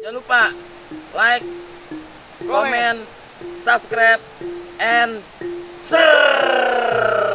Jangan lupa like, comment, subscribe, and share.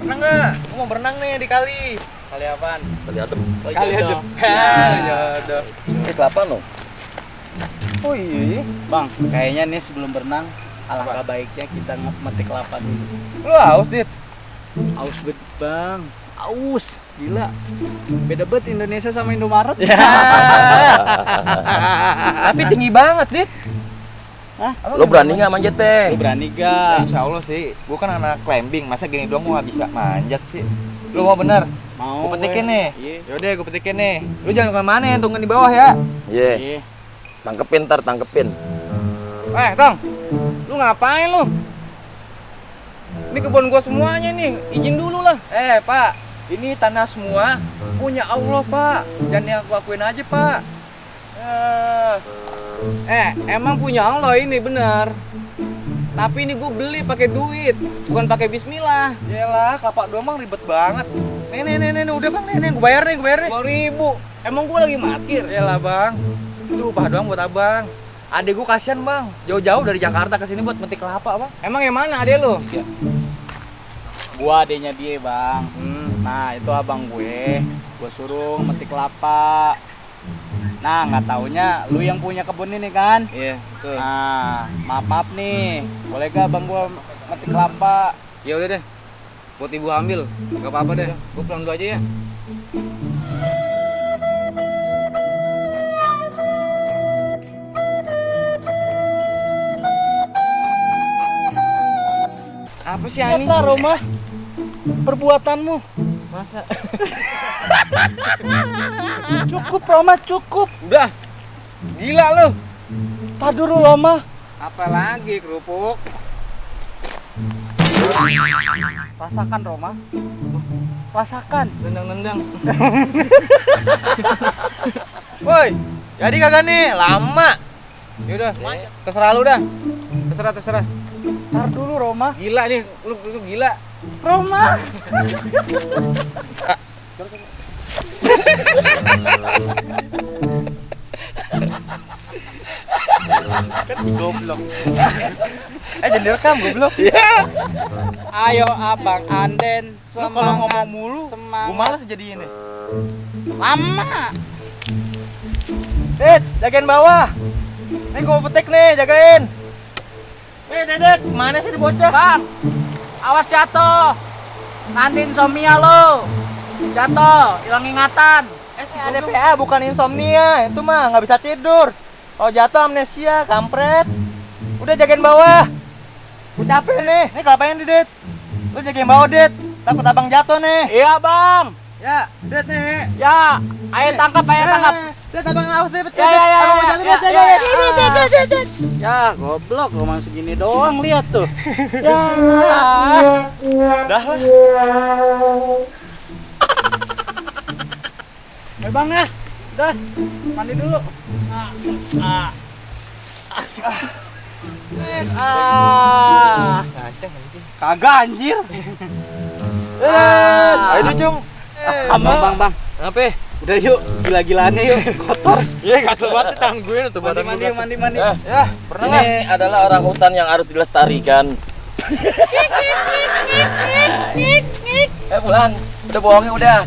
Pernah nggak? Aku mau berenang nih di kali. Kali apaan? Kali adem. Kali adem. Ya udah. Kelapa no. Oh iya, Bang, kayaknya nih sebelum berenang alangkah baiknya kita metik kelapa dulu. Lu haus, Dit? Aus bet, Bang. Aus, gila. Beda banget Indonesia sama Indomaret. Ya. Tapi tinggi banget, Dit. Hah? Lo berani nggak manjat teh? Lu berani Ya, gak? insya Allah sih. Gua kan anak climbing, masa gini doang gua nggak bisa manjat sih. Lu mau bener? Mau. Gua petikin nih. Iya. Yaudah, gua petikin nih. Lu jangan kemana-mana, tunggu di bawah ya. Iya. Iya. Tangkepin tangkepin. Tong, lu ngapain lu? Ini kebun gua semuanya nih, izin dulu lah. Pak, ini tanah semua punya Allah, Pak. Jangan yang aku akuin aja, Pak. Emang punya Allah ini bener. Tapi ini gua beli pakai duit, bukan pakai bismillah. Yalah, kelapa doang mah ribet banget. Nih, udah Bang, nih, gua bayar nih. 2.000. Emang gua lagi parkir. Yalah, Bang. Itu upah doang buat Abang. Adek gua kasihan, Bang. Jauh-jauh dari Jakarta ke sini buat metik kelapa, Bang. Emang yang mana adek lu? Gua adenya dia, Bang. Nah, itu abang gue. Gua suruh metik kelapa. Nah, nggak taunya lu yang punya kebun ini kan? Iya, betul. Nah, maaf nih. Boleh gak abang gua metik kelapa? Ya udah deh. Buat ibu hamil, nggak apa-apa deh. Gua pulang dulu aja ya. Apa sih ani? Lihatlah, Roma. Perbuatanmu. Masa? Cukup, Roma, cukup. Udah. Gila lu. Tar dulu, Roma. Apa lagi kerupuk? Rasakan, Roma. Rasakan. Nendang-nendang. Woi, jadi kagak nih? Lama. Yaudah, terserah lu dah. Terserah. Tar dulu, Roma. Gila nih, lu gila. Roma. Kan goblok. Jangan direkam, goblok. Ayo, Abang Anden. Lu kalau ngomong mulu, Semangat. gua malas jadi ini. Lama. Dit, jagain bawah. Nih gua mau petik nih, jagain. Dedek, mana sih di bocah? Bang, awas jatuh. Nanti insomnia lo. Jatuh, hilang ingatan. Ada PA bukan insomnia, itu mah nggak bisa tidur. Kalau jatuh amnesia, kampret. Udah jagain bawah. Gua capek nih. Nih kelapanya nih, Dit. Lu jagain bawah, Dit. Takut abang jatuh nih. Iya, Bang. Ya, Dit nih. Ya, ayo tangkap, ayo tangkap. Dit, abang awas deh, Ya, Abang mau jatuh, Dit. Ya, goblok, rumah segini doang, lihat tuh. Ya. Dah lah. Ayo, Bang ya. Udah, mandi dulu. Ngaceng anjing. Kagak anjir. Ayo Jung. Bang. Apa? Udah yuk, gila-gilaannya yuk, kotor. Iya, gatel banget tangguin tuh badan Mandi, gua. mandi. Ya, pernah nggak? Ini adalah orang hutan yang harus dilestarikan. Pulang. Udah bohongnya udah.